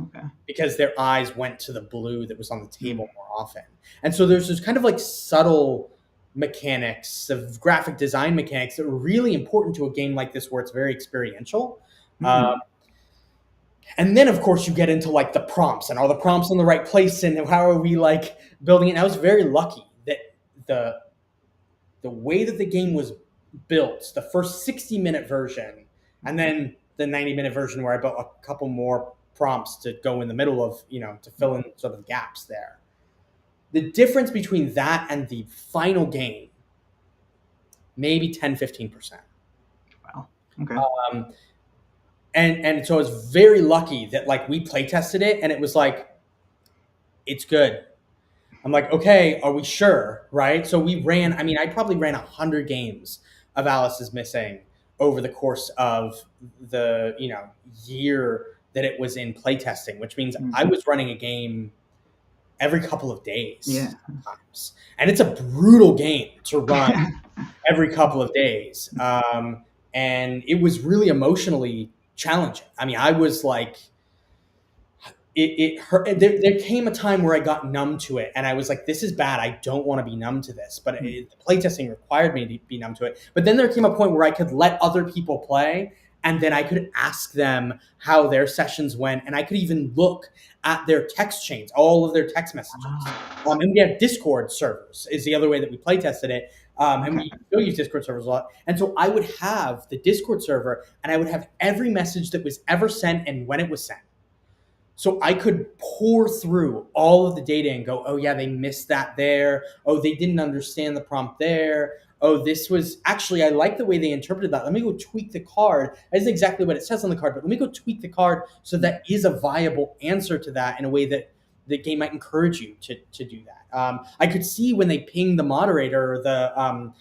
Okay. Because their eyes went to the blue that was on the table more often. And so there's this kind of like subtle mechanics of graphic design mechanics that are really important to a game like this where it's very experiential. And then of course you get into like the prompts and are the prompts in the right place and how are we like building it. And I was very lucky that the way that the game was built, the first 60-minute version and then the 90-minute version where I built a couple more prompts to go in the middle of, to fill in sort of gaps there. The difference between that and the final game, maybe 10-15%. Wow. Okay. And so I was very lucky that like we play tested it and it was like, it's good. I'm like, okay, are we sure? Right. So I probably ran 100 games of Alice is Missing over the course of the, year that it was in playtesting, which means I was running a game every couple of days sometimes. And it's a brutal game to run every couple of days. And it was really emotionally challenging. I mean, I was like, it hurt. There came a time where I got numb to it and I was like, this is bad. I don't want to be numb to this. But the playtesting required me to be numb to it. But then there came a point where I could let other people play and then I could ask them how their sessions went. And I could even look at their text chains, all of their text messages. And we have Discord servers is the other way that we play tested it. And we still use Discord servers a lot. And so I would have the Discord server and I would have every message that was ever sent and when it was sent. So I could pour through all of the data and go, oh yeah, they missed that there. Oh, they didn't understand the prompt there. Oh, this was actually, I like the way they interpreted that. Let me go tweak the card. That isn't exactly what it says on the card, but let me go tweak the card so that is a viable answer to that in a way that the game might encourage you to do that. I could see when they ping the moderator or the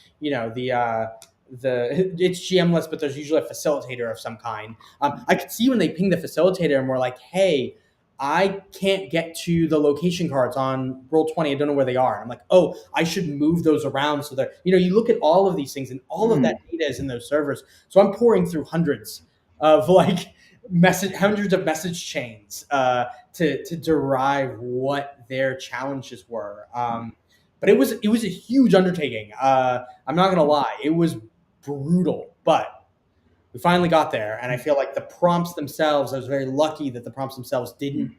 it's GM-less, but there's usually a facilitator of some kind. I could see when they ping the facilitator and we're like, hey, I can't get to the location cards on Roll20. I don't know where they are. And I'm like, oh, I should move those around so that, you look at all of these things and all of that data is in those servers. So I'm pouring through hundreds of hundreds of message chains to derive what their challenges were. But it was a huge undertaking. I'm not gonna lie, it was brutal, but we finally got there, and I feel like the prompts themselves, I was very lucky that the prompts themselves didn't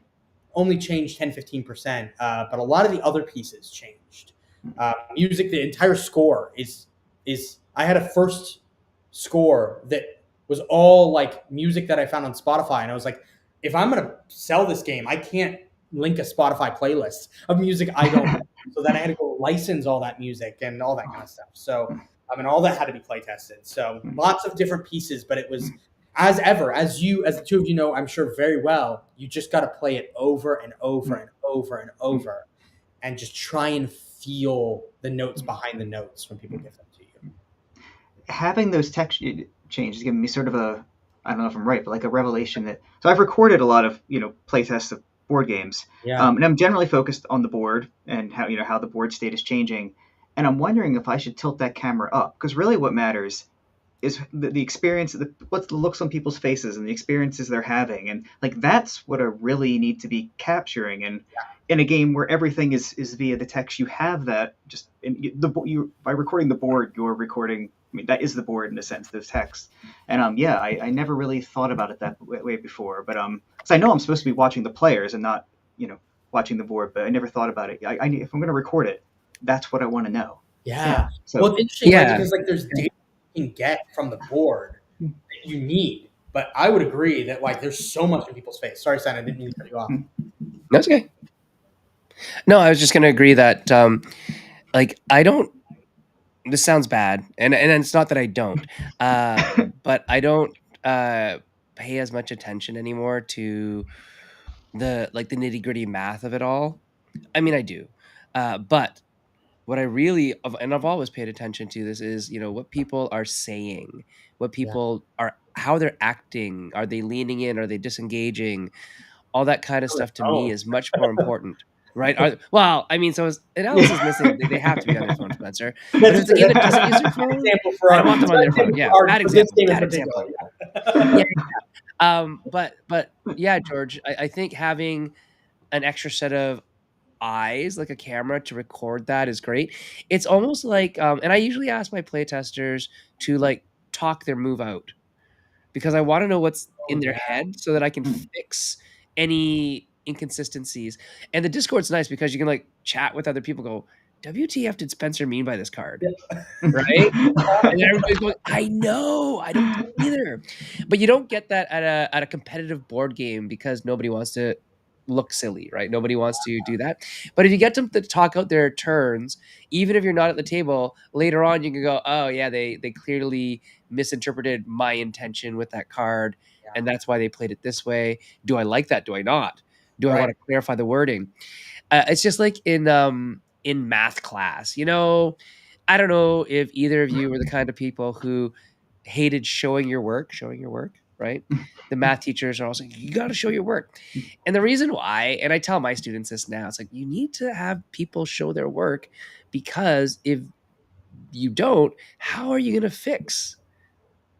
only change 10-15%, but a lot of the other pieces changed. Music, the entire score is I had a first score that was all like music that I found on Spotify, and I was like, if I'm gonna sell this game, I can't link a Spotify playlist of music I don't know. So then I had to go license all that music and all that kind of stuff. So I mean, all that had to be play tested. So lots of different pieces, but it was as ever, as the two of you know, I'm sure very well, you just got to play it over and over and over and over, and just try and feel the notes behind the notes when people give them to you. Having those text changes given me sort of a, I don't know if I'm right, but like a revelation that, so I've recorded a lot of, playtests of board games. Yeah. And I'm generally focused on the board and how the board state is changing. And I'm wondering if I should tilt that camera up, because really what matters is the experience, what looks on people's faces and the experiences they're having. And like, that's what I really need to be capturing. And in a game where everything is via the text, you have that just by recording the board, you're recording. I mean, that is the board in a sense, the text. And I never really thought about it that way before. But because I know I'm supposed to be watching the players and not, watching the board, but I never thought about it. If I'm going to record it, that's what I want to know. Yeah. So, well, it's interesting, Yeah. right? Because like there's data you can get from the board that you need. But I would agree that like there's so much in people's face. Sorry, Simon, I didn't mean to cut you off. That's okay. No, I was just going to agree that, I don't. This sounds bad, and it's not that I don't, but I don't pay as much attention anymore to the nitty gritty math of it all. I mean, I do, but what I really and I've always paid attention to this is what people are saying, what people are, how they're acting, are they leaning in, are they disengaging, all that kind of stuff to me is much more important. Right? Well, I mean, so an Alice is missing. They have to be on their phone, Spencer. But if it's a game that doesn't use their phone, example for I don't want them on their phone. Yeah, bad example. Bad example. Yeah. But yeah, George, I think having an extra set of eyes, like a camera to record that is great. It's almost like, and I usually ask my playtesters to talk their move out, because I want to know what's in their head so that I can fix any inconsistencies. And the Discord's nice because you can chat with other people, go, WTF did Spencer mean by this card? Right? And everybody's going, I know, I don't get it either. But you don't get that at a competitive board game because nobody wants to look silly, right? Nobody wants to do that. But if you get them to talk out their turns, even if you're not at the table, later on you can go, oh yeah, they clearly misinterpreted my intention with that card, and that's why they played it this way. Do I like that? Do I not? Do I want to clarify the wording? It's just like in math class, I don't know if either of you were the kind of people who hated showing your work, right? The math teachers are also like, you got to show your work. And the reason why, and I tell my students this now, it's like, you need to have people show their work, because if you don't, how are you going to fix?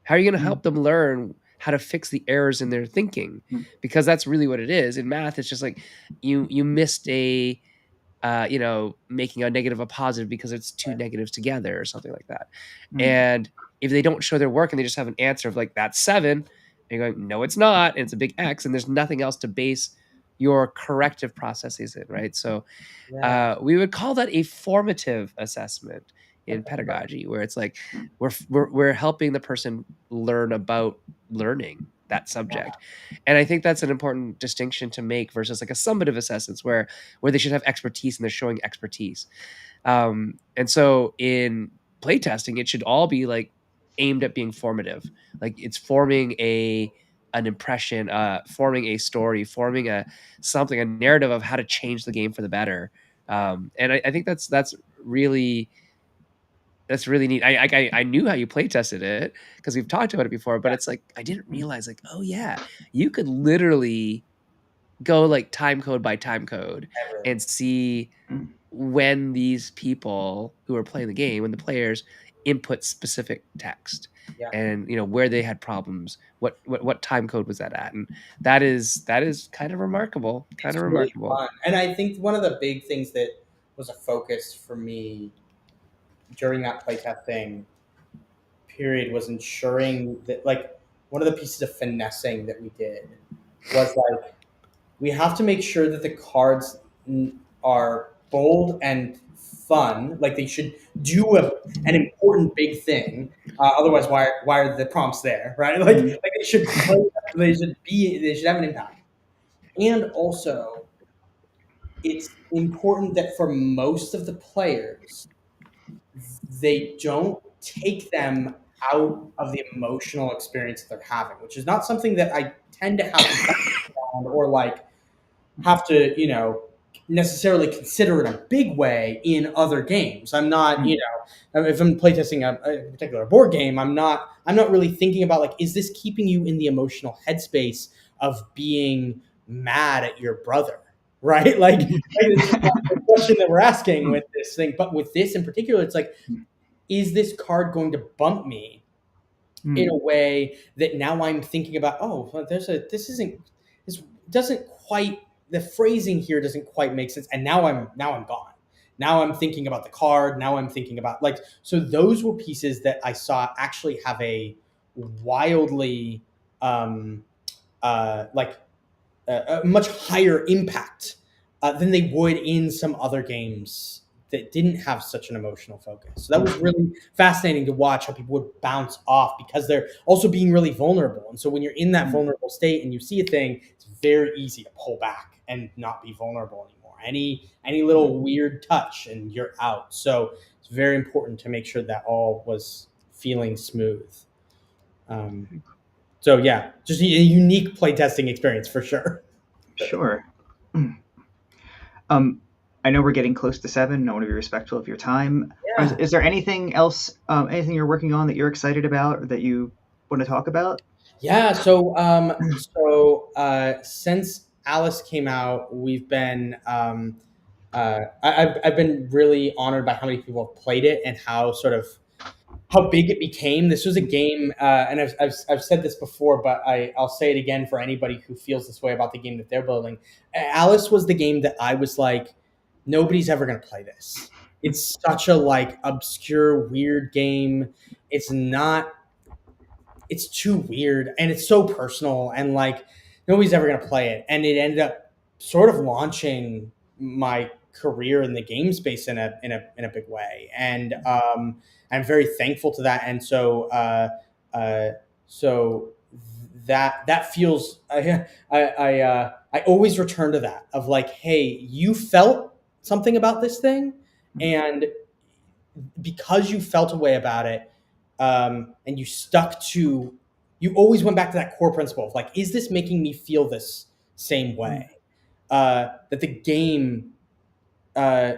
How are you going to help them learn how to fix the errors in their thinking? Because that's really what it is. In math, it's just like you missed making a negative a positive because it's two negatives together or something like that. And if they don't show their work and they just have an answer of that's 7, and you're going, no, it's not, and it's a big X, and there's nothing else to base your corrective processes in, right? So we would call that a formative assessment in pedagogy, where it's like we're helping the person learn about learning that subject. And I think that's an important distinction to make versus a summative assessments where they should have expertise and they're showing expertise. And so in playtesting, it should all be aimed at being formative. It's forming a an impression, forming a story, forming a narrative of how to change the game for the better. And I think really that's really neat. I knew how you play tested it because we've talked about it before, but it's like I didn't realize like, oh yeah, you could literally go like time code by time code Ever. and see when these people who are playing the game, when the players input specific text Yeah. and where they had problems, what time code was that at, and that is kind of remarkable, kind It's of really remarkable. fun. And I think one of the big things that was a focus for me during that playtesting period was ensuring that, like, one of the pieces of finessing that we did was like, we have to make sure that the cards are bold and fun. Like, they should do an important big thing. Otherwise, why are the prompts there, right? Like they should play, they should have an impact. And also, it's important that for most of the players, they don't take them out of the emotional experience that they're having, which is not something that I tend to have to background or like have to, necessarily consider in a big way in other games. I'm not, if I'm playtesting a particular board game, I'm not really thinking about like, is this keeping you in the emotional headspace of being mad at your brother, right? Like it's just not the question that we're asking with this thing. But with this in particular, it's like, is this card going to bump me in a way that now I'm thinking about, oh, well, this doesn't quite, the phrasing here doesn't quite make sense. And now I'm gone. Now I'm thinking about the card. Now I'm thinking about, like, so those were pieces that I saw actually have a wildly, um, like a much higher impact than they would in some other games that didn't have such an emotional focus. So that was really fascinating to watch how people would bounce off because they're also being really vulnerable. And so when you're in that vulnerable state and you see a thing, it's very easy to pull back and not be vulnerable anymore. Any little weird touch and you're out. So it's very important to make sure that all was feeling smooth. Um, so yeah, just a unique playtesting experience for sure. Sure. Um, I know we're getting close to 7. I want to be respectful of your time. Yeah. Is there anything else, anything you're working on that you're excited about or that you want to talk about? Yeah. Since Alice came out, we've been I've been really honored by how many people have played it and how big it became. This was a game, and I've said this before, but I'll say it again for anybody who feels this way about the game that they're building. Alice was the game that I was like, nobody's ever going to play this. It's such a like obscure, weird game. It's not. It's too weird, and it's so personal, and like nobody's ever going to play it. And it ended up sort of launching my career in the game space in a big way, and I'm very thankful to that. And uh, so that feels I always return to that of like, hey, you felt something about this thing, and because you felt a way about it, and you stuck to, you always went back to that core principle of like, is this making me feel this same way? That the game uh,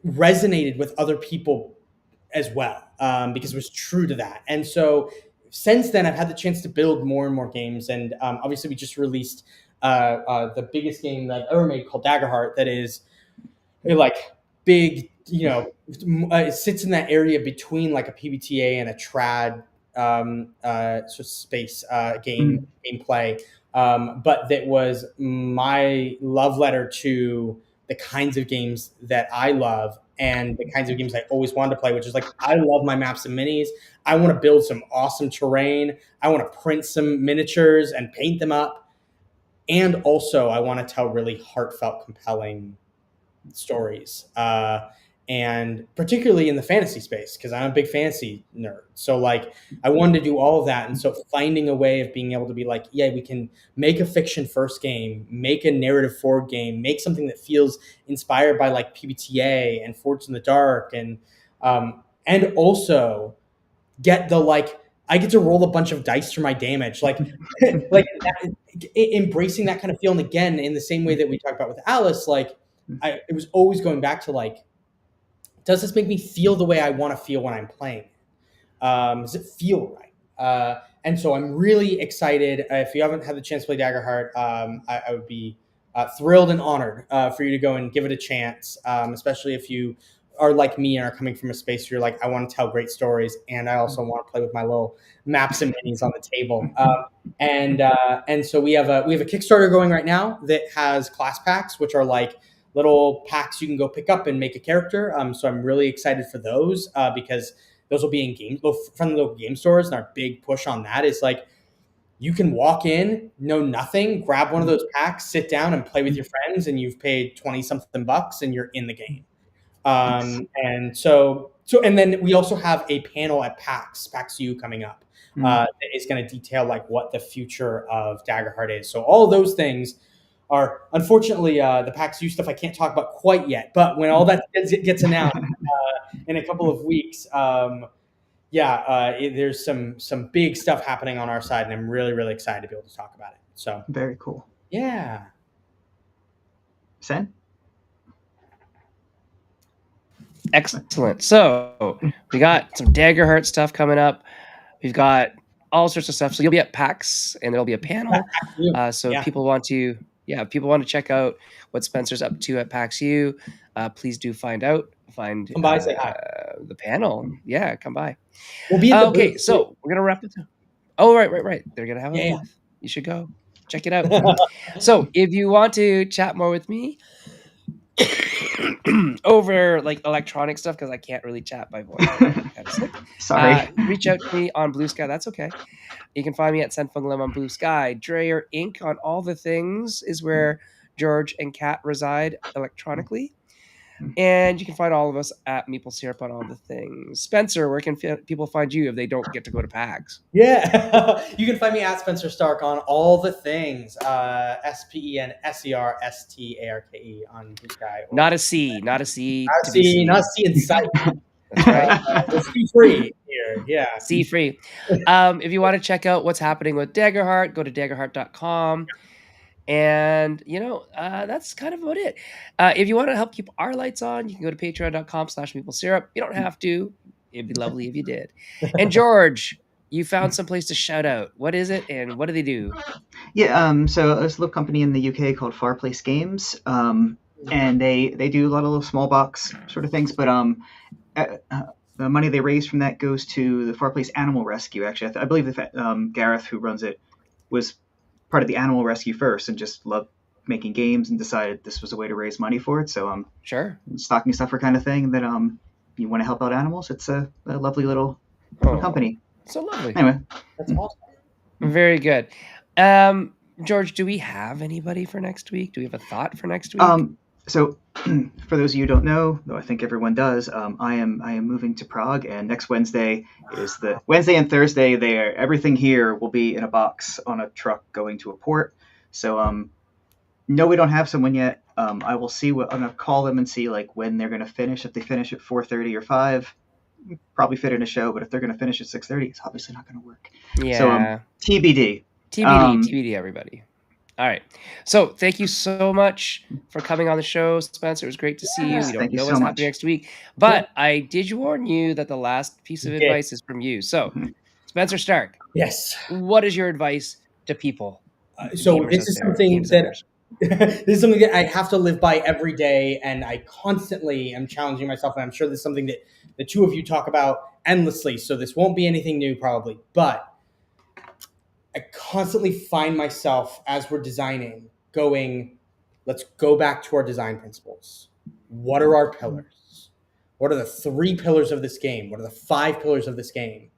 resonated with other people as well, because it was true to that. And so since then, I've had the chance to build more and more games. And obviously, we just released the biggest game that I've ever made called Daggerheart, that is like big, it sits in that area between like a PBTA and a trad sort of space gameplay. But that was my love letter to the kinds of games that I love and the kinds of games I always wanted to play, which is like, I love my maps and minis. I want to build some awesome terrain. I want to print some miniatures and paint them up. And also, I want to tell really heartfelt, compelling stories, and particularly in the fantasy space, because I'm a big fantasy nerd. So like, I wanted to do all of that, and so finding a way of being able to be like, yeah, we can make a fiction first game, make a narrative forward game, make something that feels inspired by like PBTA and Forged in the Dark, and also get the like, I get to roll a bunch of dice for my damage. Like embracing that kind of feeling again in the same way that we talked about with Alice. Like it was always going back to like, does this make me feel the way I want to feel when I'm playing? Does it feel right? And so I'm really excited. If you haven't had the chance to play Daggerheart, I would be thrilled and honored for you to go and give it a chance, especially if you are like me and are coming from a space where you're like, I want to tell great stories, and I also want to play with my little maps and minis on the table. And so we have a Kickstarter going right now that has class packs, which are like little packs you can go pick up and make a character. So I'm really excited for those because those will be in game from the local game stores. And our big push on that is like, you can walk in, know nothing, grab one of those packs, sit down and play with your friends, and you've paid 20 something bucks and you're in the game. And then we also have a panel at PAX U coming up that is going to detail like what the future of Daggerheart is. So all of those things are unfortunately the PAX U stuff I can't talk about quite yet. But when all that gets announced in a couple of weeks, there's some big stuff happening on our side, and I'm really, really excited to be able to talk about it. So Very cool. yeah. Sen? Excellent. So we got some Daggerheart stuff coming up. We've got all sorts of stuff. So you'll be at PAX, and there'll be a panel. So if people want to, if people want to check out what Spenser's up to at PAX U, please do find out. Come by, say hi. The panel. Yeah, come by. We'll be at the okay, booth, so we're gonna wrap it up. Oh, right. They're gonna have a Yeah. booth. You should go check it out. So if you want to chat more with me over like electronic stuff, because I can't really chat by voice, I'm kind of sick. Sorry. Reach out to me on Blue Sky. That's okay. You can find me at Senfunglem on Blue Sky. Dreyer Inc. on all the things is where George and Kat reside electronically. And you can find all of us at Maple Syrup on all the things. Spenser, where can people find you if they don't get to go to PAX? Yeah, you can find me at Spenser Starke on all the things. SpenserStarke on Blue Sky. Not a C. Not a C. Not a C in sight. That's right. C free here. Yeah. C free. If you want to check out what's happening with Daggerheart, go to daggerheart.com. And, that's kind of about it. If you want to help keep our lights on, you can go to patreon.com/maplesyrup. You don't have to. It'd be lovely if you did. And George, you found some place to shout out. What is it, and what do they do? Yeah, so there's a little company in the UK called Far Place Games, and they do a lot of little small box sort of things, but the money they raise from that goes to the Far Place Animal Rescue. Actually, I believe that Gareth, who runs it, was part of the animal rescue first and just loved making games and decided this was a way to raise money for it. So sure, stocking stuffer kind of thing that you want to help out animals. It's a lovely little company. So lovely. Anyway, that's awesome. Very good. George, do we have anybody for next week? Do we have a thought for next week? So for those of you who don't know, though I think everyone does, I am moving to Prague, and next Wednesday is the Wednesday and Thursday. Everything here will be in a box on a truck going to a port. So no, we don't have someone yet. I will see I'm gonna call them and see like when they're gonna finish. If they finish at 4:30 or 5, probably fit in a show. But if they're gonna finish at 6:30, it's obviously not gonna work. Yeah. So TBD. TBD, everybody. All right. So thank you so much for coming on the show, Spenser. It was great to see you. We don't know what's happening next week. But I did warn you that the last piece of advice is from you. So, Spenser Starke. Yes. What is your advice to people? So this is something that I have to live by every day, and I constantly am challenging myself, and I'm sure this is something that the two of you talk about endlessly, so this won't be anything new probably. But I constantly find myself as we're designing going, let's go back to our design principles. What are our pillars? What are the 3 pillars of this game? What are the 5 pillars of this game?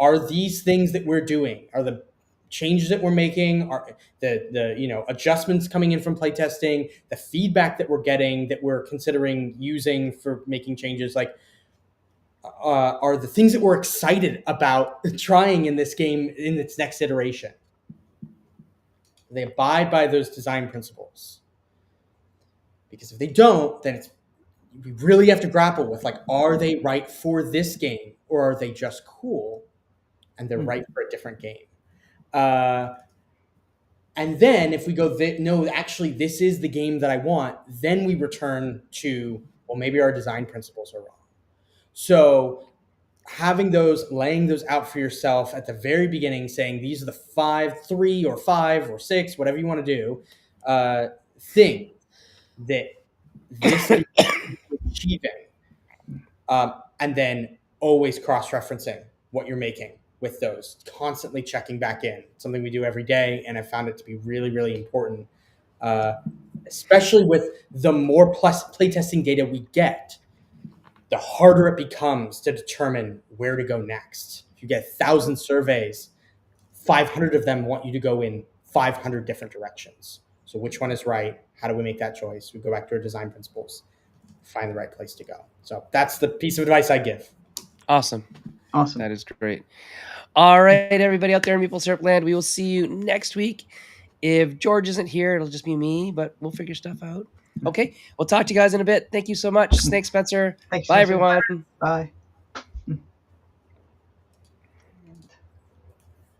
Are these things that we're doing? Are the changes that we're making? Are the adjustments coming in from playtesting? The feedback that we're getting that we're considering using for making changes? Like, are the things that we're excited about trying in this game in its next iteration? They abide by those design principles. Because if they don't, then we really have to grapple with, like, are they right for this game, or are they just cool? and they're right for a different game. And then if we go, no, actually, this is the game that I want, then we return to, well, maybe our design principles are wrong. So having those, laying those out for yourself at the very beginning, saying these are the 3 or 5 or 6, whatever you want to do, thing that this is achieving, and then always cross-referencing what you're making with those, constantly checking back in. It's something we do every day, and I found it to be really, really important, especially with the more playtesting data we get, the harder it becomes to determine where to go next. If you get 1,000 surveys, 500 of them want you to go in 500 different directions. So which one is right? How do we make that choice? We go back to our design principles, find the right place to go. So that's the piece of advice I give. Awesome. Awesome. That is great. All right, everybody out there in Maple Syrup Land, we will see you next week. If George isn't here, it'll just be me, but we'll figure stuff out. Okay, we'll talk to you guys in a bit. Thank you so much. Thanks, Spencer. Thanks, Bye, Spencer. everyone. Bye.